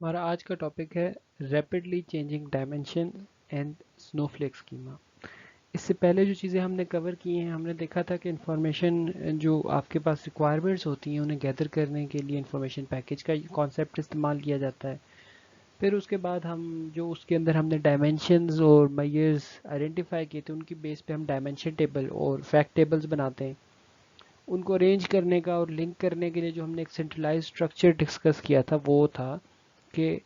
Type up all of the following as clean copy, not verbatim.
ہمارا آج کا ٹاپک ہے ریپڈلی چینجنگ ڈائمینشن اینڈ سنو فلیک اسکیما۔ اس سے پہلے جو چیزیں ہم نے کور کی ہیں، ہم نے دیکھا تھا کہ انفارمیشن جو آپ کے پاس ریکوائرمنٹس ہوتی ہیں انہیں گیدر کرنے کے لیے انفارمیشن پیکج کا کانسیپٹ استعمال کیا جاتا ہے۔ پھر اس کے بعد ہم جو اس کے اندر ہم نے ڈائمینشنز اور میئرز آئیڈینٹیفائی کیے تھے، ان کی بیس پہ ہم ڈائمینشن ٹیبل اور فیکٹ ٹیبلز بناتے ہیں۔ ان کو ارینج کرنے کا اور لنک کرنے کے لیے جو ہم نے ایک سینٹرلائز اسٹرکچر ڈسکس کیا تھا وہ تھا کہ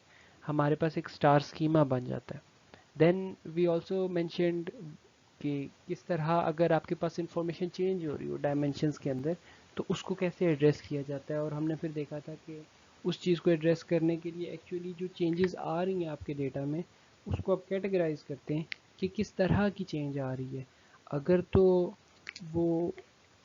ہمارے پاس ایک اسٹار اسکیما بن جاتا ہے۔ دین وی آلسو مینشنڈ کہ کس طرح اگر آپ کے پاس انفارمیشن چینج ہو رہی ہو ڈائمینشنس کے اندر تو اس کو کیسے ایڈریس کیا جاتا ہے، اور ہم نے پھر دیکھا تھا کہ اس چیز کو ایڈریس کرنے کے لیے ایکچولی جو چینجز آ رہی ہیں آپ کے ڈیٹا میں اس کو آپ کیٹیگرائز کرتے ہیں کہ کس طرح کی چینج آ رہی ہے۔ اگر تو وہ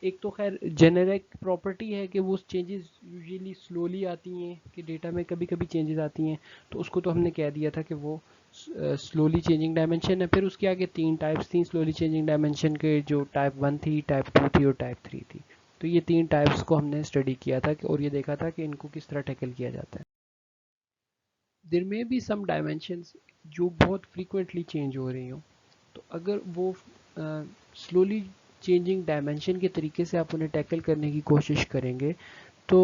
ایک تو خیر جنرک پراپرٹی ہے کہ وہ چینجز یوزلی سلولی آتی ہیں، کہ ڈیٹا میں کبھی کبھی چینجز آتی ہیں، تو اس کو تو ہم نے کہہ دیا تھا کہ وہ سلولی چینجنگ ڈائمینشن ہے۔ پھر اس کے آگے تین ٹائپس تھیں سلولی چینجنگ ڈائمینشن کے، جو ٹائپ 1 تھی، ٹائپ 2 تھی اور ٹائپ 3 تھی۔ تو یہ تین ٹائپس کو ہم نے اسٹڈی کیا تھا اور یہ دیکھا تھا کہ ان کو کس طرح ٹیکل کیا جاتا ہے۔ دیر میں بھی سم ڈائمینشنس جو بہت فریکوینٹلی چینج ہو رہی ہوں، تو اگر وہ سلولی چینجنگ ڈائمینشن کے طریقے سے آپ انہیں ٹیکل کرنے کی کوشش کریں گے تو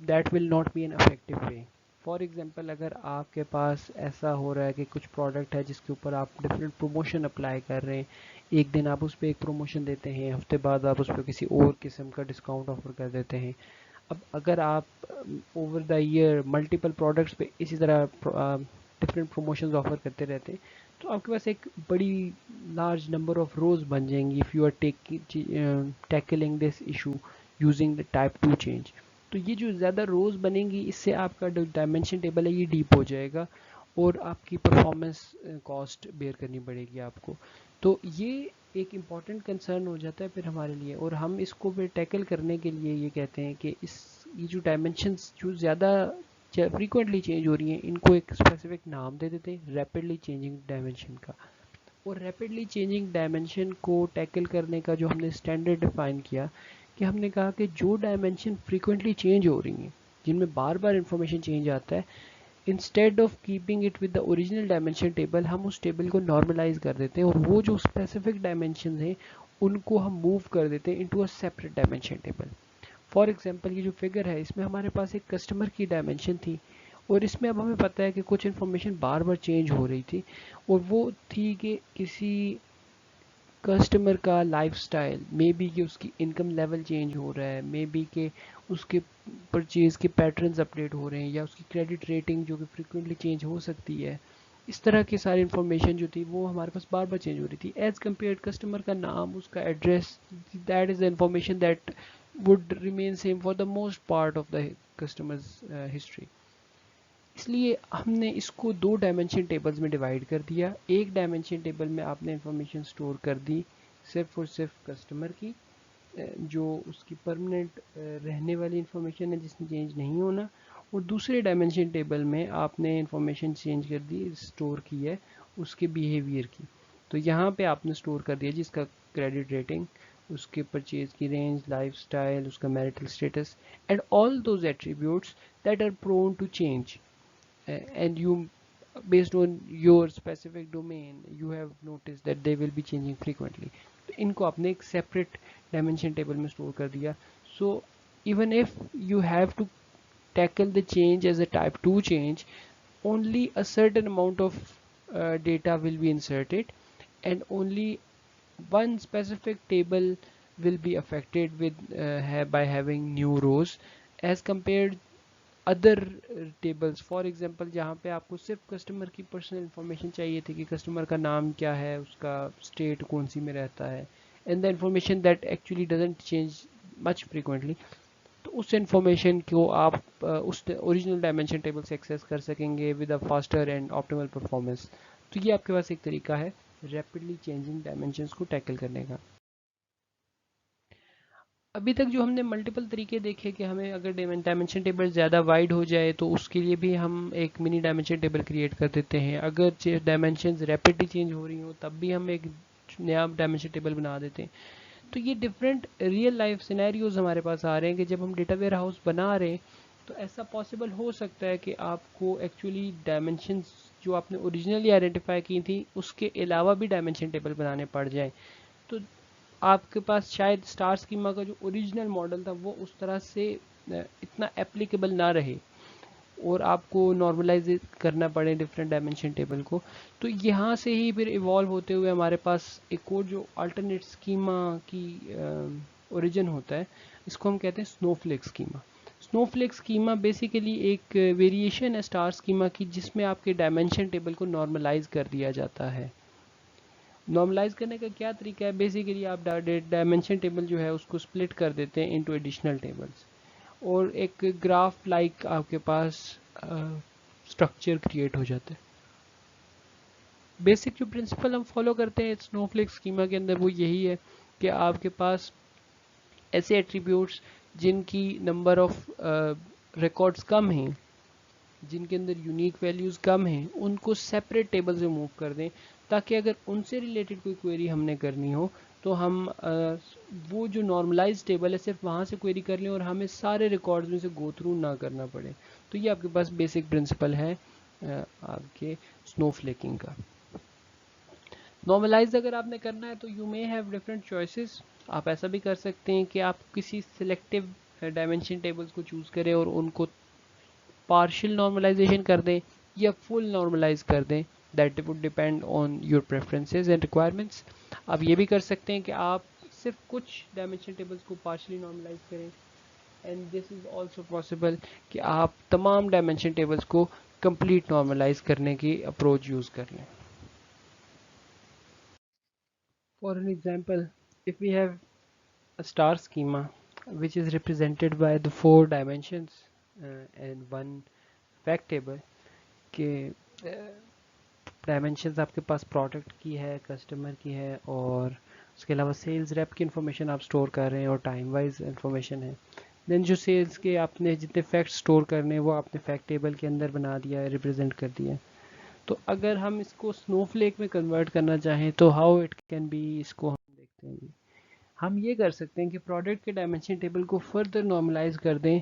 that will not be an effective way. For example اگر آپ کے پاس ایسا ہو رہا ہے کہ کچھ پروڈکٹ ہے جس کے اوپر آپ ڈفرینٹ پروموشن اپلائی کر رہے ہیں، ایک دن آپ اس پہ ایک پروموشن دیتے ہیں، ہفتے بعد آپ اس پہ کسی اور قسم کا ڈسکاؤنٹ آفر کر دیتے ہیں۔ اب اگر آپ over the year multiple products پہ اسی طرح ڈفرینٹ پروموشنز آفر کرتے رہتے ہیں تو آپ کے پاس ایک بڑی لارج نمبر آف روز بن جائیں گی if you are tackling this issue using the type 2 change. تو یہ جو زیادہ روز بنیں گی اس سے آپ کا جو ڈائمینشن ٹیبل ہے یہ ڈیپ ہو جائے گا اور آپ کی پرفارمنس کاسٹ بیئر کرنی پڑے گی آپ کو۔ تو یہ ایک امپورٹنٹ کنسرن ہو جاتا ہے پھر ہمارے لیے، اور ہم اس کو پھر ٹیکل کرنے کے لیے یہ کہتے ہیں کہ یہ جو ڈائمینشنس جو زیادہ فریکوینٹلی چینج ہو رہی ہیں ان کو ایک اسپیسیفک نام دے دیتے ہیں ریپڈلی چینجنگ ڈائمینشن کا۔ اور ریپڈلی چینجنگ ڈائمینشن کو ٹیکل کرنے کا جو ہم نے اسٹینڈرڈ ڈیفائن کیا کہ ہم نے کہا کہ جو ڈائمینشن فریکوینٹلی چینج ہو رہی ہیں، جن میں بار بار انفارمیشن چینج آتا ہے، instead of keeping it with the original dimension table ہم اس ٹیبل کو نارملائز کر دیتے ہیں، اور وہ جو اسپیسیفک ڈائمینشنز ہیں ان کو ہم موو کر دیتے ہیں into a separate dimension table. For example یہ جو فگر ہے اس میں ہمارے پاس ایک کسٹمر کی ڈائمینشن تھی، اور اس میں اب ہمیں پتہ ہے کہ کچھ انفارمیشن بار بار چینج ہو رہی تھی، اور وہ تھی کہ کسی کسٹمر کا لائف سٹائل، مے بی کہ اس کی انکم لیول چینج ہو رہا ہے، مے بی کہ اس کے پرچیز کے پیٹرنز اپڈیٹ ہو رہے ہیں، یا اس کی کریڈٹ ریٹنگ جو کہ فریکوینٹلی چینج ہو سکتی ہے۔ اس طرح کی ساری انفارمیشن جو تھی وہ ہمارے پاس بار بار چینج ہو رہی تھی ایز کمپیئر کسٹمر کا نام، اس کا address, that is the information that would remain same for the most part of the customer's history۔ اس لیے ہم نے اس کو دو ڈائمینشن ٹیبلز میں ڈیوائڈ کر دیا۔ ایک ڈائمینشن ٹیبل میں آپ نے انفارمیشن سٹور کر دی صرف اور صرف کسٹمر کی، جو اس کی پرماننٹ رہنے والی انفارمیشن ہے جس میں چینج نہیں ہونا، اور دوسرے ڈائمینشن ٹیبل میں آپ نے انفارمیشن چینج کر دی، سٹور کی ہے اس کے بیہیویئر کی۔ تو یہاں پہ آپ نے سٹور کر دیا جس کا کریڈٹ ریٹنگ، اس کے پرچیز کی رینج، لائف سٹائل، اس کا marital status, and all those attributes that are prone to change and you based on your specific domain you have noticed that they will be changing frequently۔ تو ان کو آپ نے ایک separate dimension table میں store کر دیا۔ So even if you have to tackle the change as a type 2 change, only a certain amount of data will be inserted, and only one specific table will be affected with by having new rows as compared other tables. For example جہاں پہ آپ کو صرف customer کی personal information چاہیے تھی کہ customer کا نام کیا ہے، اس کا اسٹیٹ کون سی میں رہتا ہے، and the information that actually doesn't change much frequently, تو اس انفارمیشن کو آپ اس اوریجنل ڈائمینشن ٹیبل سے ایکسیس کر سکیں گے with a faster and optimal performance. تو یہ آپ کے پاس ایک طریقہ ہے ریپڈلی چینجنگ ڈائمینشنس کو ٹیکل کرنے کا۔ ابھی تک جو ہم نے ملٹیپل طریقے دیکھے کہ ہمیں اگر ڈائمینشن ٹیبل زیادہ وائڈ ہو جائے تو اس کے لیے بھی ہم ایک منی ڈائمینشن ٹیبل کریٹ کر دیتے ہیں، اگر ڈائمینشنز ریپڈلی چینج ہو رہی ہوں تب بھی ہم ایک نیا ڈائمینشن ٹیبل بنا دیتے ہیں۔ تو یہ ڈفرینٹ ریئل لائف سینیریوز ہمارے پاس آ رہے ہیں کہ جب ہم ڈیٹا ویئر ہاؤس بنا رہے ہیں تو ایسا پاسبل ہو سکتا ہے کہ آپ کو ایکچولی ڈائمنشنز جو آپ نے اوریجنلی آئیڈینٹیفائی کی تھی اس کے علاوہ بھی ڈائمنشن ٹیبل بنانے پڑ جائیں. تو آپ کے پاس شاید اسٹار اسکیما کا جو اوریجنل ماڈل تھا وہ اس طرح سے اتنا اپلیکیبل نہ رہے اور آپ کو نارملائز کرنا پڑے ڈفرینٹ ڈائمنشن ٹیبل کو. تو یہاں سے ہی پھر ایوالو ہوتے ہوئے ہمارے پاس ایک اور جو الٹرنیٹ اسکیما کی اوریجن ہوتا ہے, اس کو ہم کہتے ہیں سنو فلیک اسکیما. سنو فلیک اسکیما بیسیکلی ایک ویریشن ہے اسٹار اسکیما کی, جس میں آپ کے ڈائمنشن ٹیبل کو نارملائز کر دیا جاتا ہے. نارملائز کرنے کا کیا طریقہ ہے؟ بیسیکلی آپ ڈائمنشن ٹیبل جو ہے اس کو سپلٹ کر دیتے ہیں انٹو ایڈیشنل ٹیبلز, اور ایک گراف لائک آپ کے پاس اسٹرکچر کریٹ ہو جاتا ہے. بیسک جو پرنسپل ہم فالو کرتے ہیں سنو فلیک اسکیما کے اندر وہ یہی ہے کہ آپ کے پاس ایسے ایٹریبیوٹس جن کی نمبر آف ریکارڈز کم ہیں, جن کے اندر یونیک ویلیوز کم ہیں, ان کو سیپریٹ ٹیبل سے موو کر دیں, تاکہ اگر ان سے ریلیٹڈ کوئی کوئری ہم نے کرنی ہو تو ہم وہ جو نارملائز ٹیبل ہے صرف وہاں سے کوئری کر لیں اور ہمیں سارے ریکارڈز میں سے گو تھرو نہ کرنا پڑے. تو یہ آپ کے پاس بیسک پرنسپل ہے آپ کے سنو فلیکنگ کا. نارملائز اگر آپ نے کرنا ہے تو you may have different choices. آپ ایسا بھی کر سکتے ہیں کہ آپ کسی سلیکٹیو ڈائمنشن ٹیبلز کو چوز کریں اور ان کو پارشل نارملائزیشن کر دیں یا فل نارملائز کر دیں. That would depend on your preferences and requirements. آپ یہ بھی کر سکتے ہیں کہ آپ صرف کچھ ڈائمنشن ٹیبلز کو پارشلی نارملائز کریں, and this is also possible کہ آپ تمام ڈائمنشن ٹیبلز کو کمپلیٹ نارملائز کرنے کی اپروچ یوز کر لیں. For an example, if we have a star schema which is represented by the 4 dimensions and one fact table, کہ ڈائمنشنز آپ کے پاس پروڈکٹ کی ہے, کسٹمر کی ہے, اور اس کے علاوہ سیلز ریپ کی انفارمیشن آپ اسٹور کر رہے ہیں اور ٹائم وائز انفارمیشن ہے. دین جو سیلز کے آپ نے جتنے فیکٹس اسٹور کرنے ہیں وہ آپ نے فیکٹ ٹیبل کے اندر بنا دیا ہے, ریپرزینٹ کر دیا ہے. تو اگر ہم اس کو سنو فلیک میں کنورٹ کرنا چاہیں تو ہاؤ اٹ کین بی, اس کو ہم دیکھتے ہیں. ہم یہ کر سکتے ہیں کہ پروڈکٹ کے ڈائمنشن ٹیبل کو فردر نارملائز کر دیں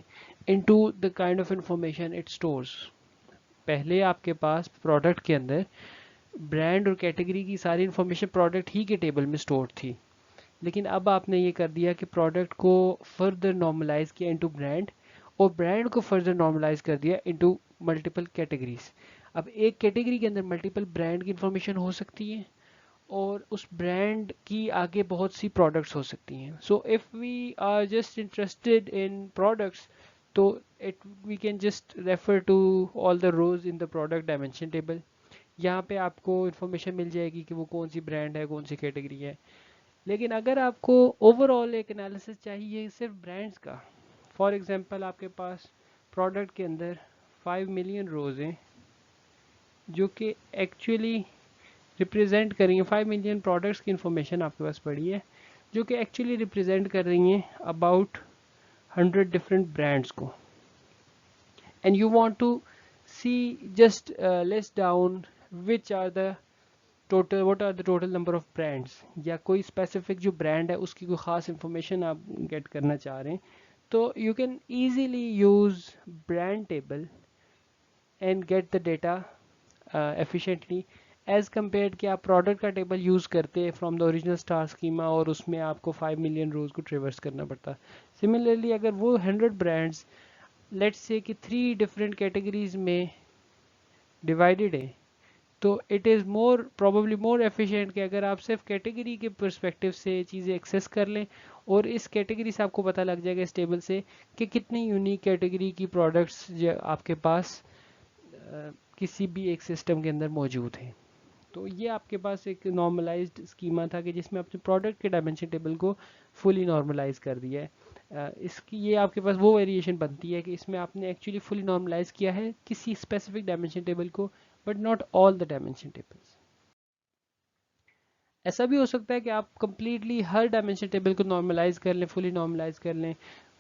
into the kind of information it stores. پہلے آپ کے پاس پروڈکٹ کے اندر برانڈ اور کیٹیگری کی ساری انفارمیشن پروڈکٹ ہی کے ٹیبل میں اسٹور تھی, لیکن اب آپ نے یہ کر دیا کہ پروڈکٹ کو فردر نارملائز کیا انٹو برانڈ, اور برانڈ کو فردر نارملائز کر دیا انٹو ملٹیپل کیٹیگریز. اب ایک کیٹیگری کے اندر ملٹیپل برانڈ کی انفارمیشن ہو سکتی ہے اور اس برانڈ کی آگے بہت سی پروڈکٹس ہو سکتی ہیں. So if we are just interested in products تو we can just refer to all the rows in the product dimension table. یہاں پہ آپ کو انفارمیشن مل جائے گی کہ وہ کون سی برانڈ ہے, کون سی کیٹیگری ہے. لیکن اگر آپ کو اوور آل ایک انالیسس چاہیے صرف برانڈس کا, فار ایگزامپل آپ کے پاس پروڈکٹ کے اندر 5 ملین روز ہیں جو کہ ایکچولی ریپرزینٹ کر رہی ہیں, 5 ملین پروڈکٹس کی انفارمیشن آپ کے پاس پڑی ہے جو کہ ایکچولی ریپرزینٹ کر رہی ہیں اباؤٹ 100 ڈفرینٹ برانڈس کو, and you want to see just list down which are the total, what are the total number of brands, یا کوئی اسپیسیفک جو برانڈ ہے اس کی کوئی خاص انفارمیشن آپ گیٹ کرنا چاہ رہے ہیں, تو you can easily use brand table and get the data efficiently as compared کہ آپ پروڈکٹ کا ٹیبل یوز کرتے from the original star schema اور اس میں آپ کو 5 ملین روز کو ٹریورس کرنا پڑتا. سملرلی اگر وہ 100 برانڈس لیٹس سے کہ 3 ڈفرینٹ کیٹیگریز میں ڈیوائڈیڈ ہے, تو it is more probably more efficient کہ اگر آپ صرف کیٹیگری کے پرسپیکٹو سے چیزیں ایکسیس کر لیں اور اس کیٹیگری سے آپ کو پتہ لگ جائے گا اس ٹیبل سے کہ کتنی یونیک کیٹیگری کی پروڈکٹس آپ کے پاس کسی بھی ایک سسٹم کے اندر موجود ہیں. تو یہ آپ کے پاس ایک نارملائزڈ اسکیما تھا کہ جس میں آپ نے پروڈکٹ کے ڈائمنشن ٹیبل کو فلی نارملائز کر دیا ہے. اس کی یہ آپ کے پاس وہ ویریشن بنتی ہے کہ اس میں آپ نے ایکچولی فلی نارملائز کیا ہے کسی اسپیسیفک ڈائمنشن ٹیبل کو, but not all the dimension tables. ایسا بھی ہو سکتا ہے کہ آپ کمپلیٹلی ہر ڈائمنشن ٹیبل کو نارملائز کر لیں, فلی نارملائز کر لیں.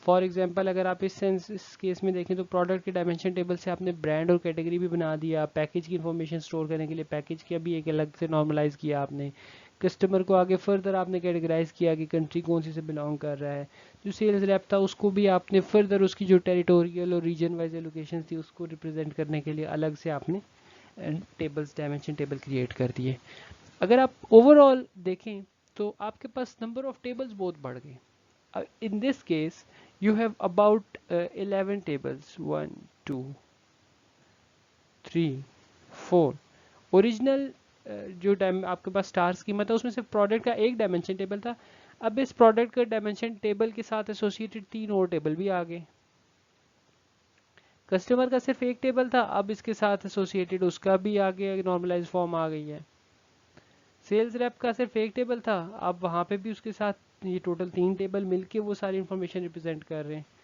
فار ایگزامپل اگر آپ اس کیس میں دیکھیں تو پروڈکٹ کے ڈائمنشن ٹیبل سے آپ نے برانڈ اور کیٹیگری بھی بنا دیا, پیکج کی انفارمیشن اسٹور کرنے کے لیے پیکج کا بھی ایک الگ سے نارملائز کیا آپ نے, کسٹمر کو آگے فردر آپ نے کیٹیگرائز کیا کہ کنٹری کون سی سے بلانگ کر رہا ہے. جو سیلز ریپ تھا اس کو بھی آپ نے فردر اس کی جو ٹیریٹوریل اور ریجن وائز ایلوکیشن تھی اس کو ریپرزینٹ کرنے کے لیے الگ سے آپ نے ٹیبلز ڈائمینشن ٹیبل کریٹ کر دیے. اگر آپ اوور آل دیکھیں تو آپ کے پاس نمبر آف ٹیبلز بہت بڑھ گئے. In this case you have about 11 tables, 1 2 3 4. Original جو آپ کے پاس اسٹار اسکیما تھا اس میں صرف پروڈکٹ کا ایک ڈائمینشن ٹیبل تھا. اب اس پروڈکٹ کا ڈائمینشن ٹیبل کے ساتھ ایسوسیٹڈ 3 اور ٹیبل بھی آ گئے. کسٹمر کا صرف ایک ٹیبل تھا, اب اس کے ساتھ ایسوسیٹڈ اس کا بھی آگے نارملائز فارم آ گئی ہے. سیلز ریپ کا صرف ایک ٹیبل تھا, اب وہاں پہ بھی اس کے ساتھ یہ ٹوٹل 3 ٹیبل مل کے وہ ساری انفارمیشن ریپرزینٹ کر رہے ہیں.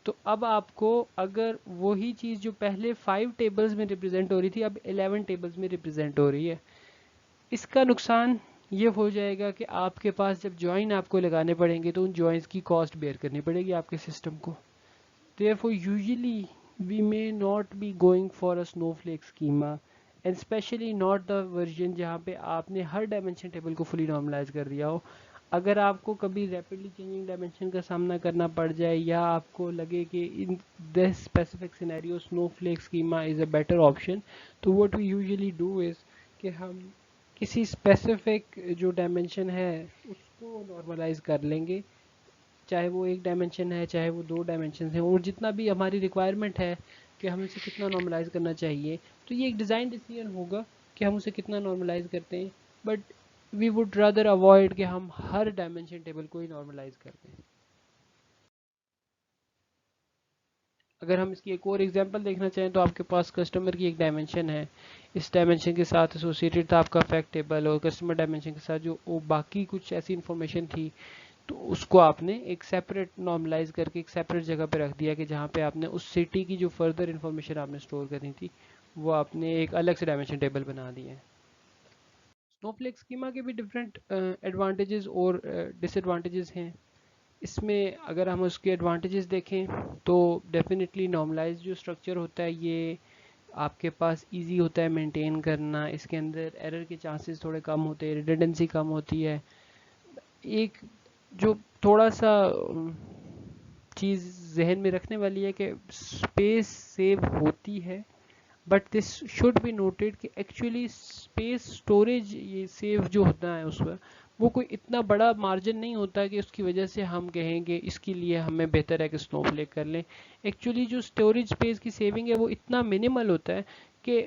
تو اب آپ کو اگر وہی چیز جو پہلے 5 ٹیبلز میں ریپرزینٹ ہو رہی تھی اب 11 ٹیبلز میں ریپرزینٹ ہو رہی ہے. اس کا نقصان یہ ہو جائے گا کہ آپ کے پاس جب جوائن آپ کو لگانے پڑیں گے تو ان جوائنس کی کاسٹ بیئر کرنی پڑے گی آپ کے سسٹم کو. Therefore usually we may not be going for a snowflake schema and especially not the version جہاں پہ آپ نے ہر ڈائمینشن ٹیبل کو فلی نارملائز کر دیا ہو. اگر آپ کو کبھی ریپڈلی چینجنگ ڈائمینشن کا سامنا کرنا پڑ جائے یا آپ کو لگے کہ in this specific scenario snowflake schema is a better option, تو what we usually do is کہ ہم کسی اسپیسیفک جو ڈائمینشن ہے اس کو نارملائز کر لیں گے, چاہے وہ ایک ڈائمینشن ہے چاہے وہ 2 ڈائمینشن ہیں, اور جتنا بھی ہماری ریکوائرمنٹ ہے کہ ہم اسے کتنا نارملائز کرنا چاہیے تو یہ ایک ڈیزائن ڈیسیجن ہوگا کہ ہم اسے کتنا نارملائز کرتے ہیں. But we would rather avoid کہ ہم ہر ڈائمینشن ٹیبل کو ہی نارملائز کرتے ہیں. اگر ہم اس کی ایک اور ایگزامپل دیکھنا چاہیں تو آپ کے پاس کسٹمر کی ایک ڈائمینشن ہے, اس ڈائمینشن کے ساتھ ایسوسیٹڈ تھا آپ کا فیکٹ ٹیبل, اور کسٹمر ڈائمینشن کے ساتھ جو باقی کچھ ایسی انفارمیشن تھی تو اس کو آپ نے ایک سیپریٹ نارملائز کر کے ایک سیپریٹ جگہ پہ رکھ دیا کہ جہاں پہ آپ نے اس سٹی کی جو فردر انفارمیشن آپ نے اسٹور کرنی تھی وہ آپ نے ایک الگ سے ڈائمینشن ٹیبل بنا دی ہے. اسنوفلیک اسکیما کے بھی ڈفرینٹ ایڈوانٹیجز اور ڈس ایڈوانٹیجز ہیں. اس میں اگر ہم اس کے ایڈوانٹیجز دیکھیں تو ڈیفینیٹلی نارملائز جو اسٹرکچر ہوتا ہے یہ آپ کے پاس ایزی ہوتا ہے مینٹین کرنا, اس کے اندر ایرر کے چانسز تھوڑے کم ہوتے ہیں, ریڈنڈنسی کم ہوتی ہے. ایک جو تھوڑا سا چیز ذہن میں رکھنے والی ہے کہ اسپیس سیو ہوتی ہے, but this should be noted کہ ایکچولی اسپیس اسٹوریج یہ سیو جو ہوتا ہے اس پر وہ کوئی اتنا بڑا مارجن نہیں ہوتا کہ اس کی وجہ سے ہم کہیں کہ اس کے لیے ہمیں بہتر ہے کہ اسنوفلیک کر لیں. ایکچولی جو اسٹوریج اسپیس کی سیونگ ہے وہ اتنا منیمل ہوتا ہے کہ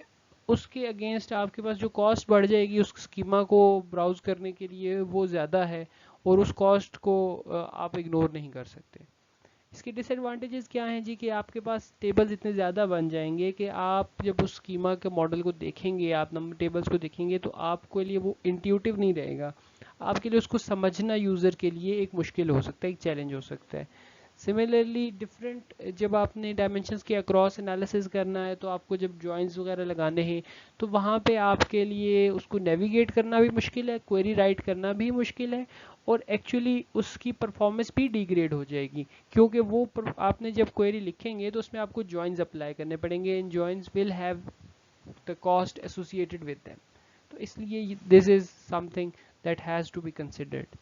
اس کے اگینسٹ آپ کے پاس جو کاسٹ بڑھ جائے گی اس اسکیما کو براؤز کرنے کے لیے وہ زیادہ ہے, اور اس کاسٹ کو آپ اگنور نہیں کر سکتے. اس کے ڈس ایڈوانٹیجز کیا ہیں جی کہ آپ کے پاس ٹیبلز اتنے زیادہ بن جائیں گے کہ آپ جب اس اسکیما کے ماڈل کو دیکھیں گے, آپ نمبر ٹیبلز کو دیکھیں گے تو آپ کے لیے وہ انٹیوٹیو نہیں رہے گا, آپ کے لیے اس کو سمجھنا یوزر کے لیے ایک مشکل ہو سکتا ہے, ایک چیلنج ہو سکتا ہے. سملرلی ڈفرینٹ جب آپ نے ڈائمینشنس کے اکراس انالیسز کرنا ہے تو آپ کو جب جوائنز وغیرہ لگانے ہیں تو وہاں پہ آپ کے لیے اس کو نیویگیٹ کرنا بھی مشکل ہے, کوئری رائٹ کرنا بھی مشکل ہے, اور ایکچولی اس کی پرفارمنس بھی ڈیگریڈ ہو جائے گی کیونکہ وہ آپ نے جب کوئری لکھیں گے تو اس میں آپ کو جوائنز اپلائی کرنے پڑیں گے, in joins will have the cost associated with them. تو اس لیے this is something that has to be considered.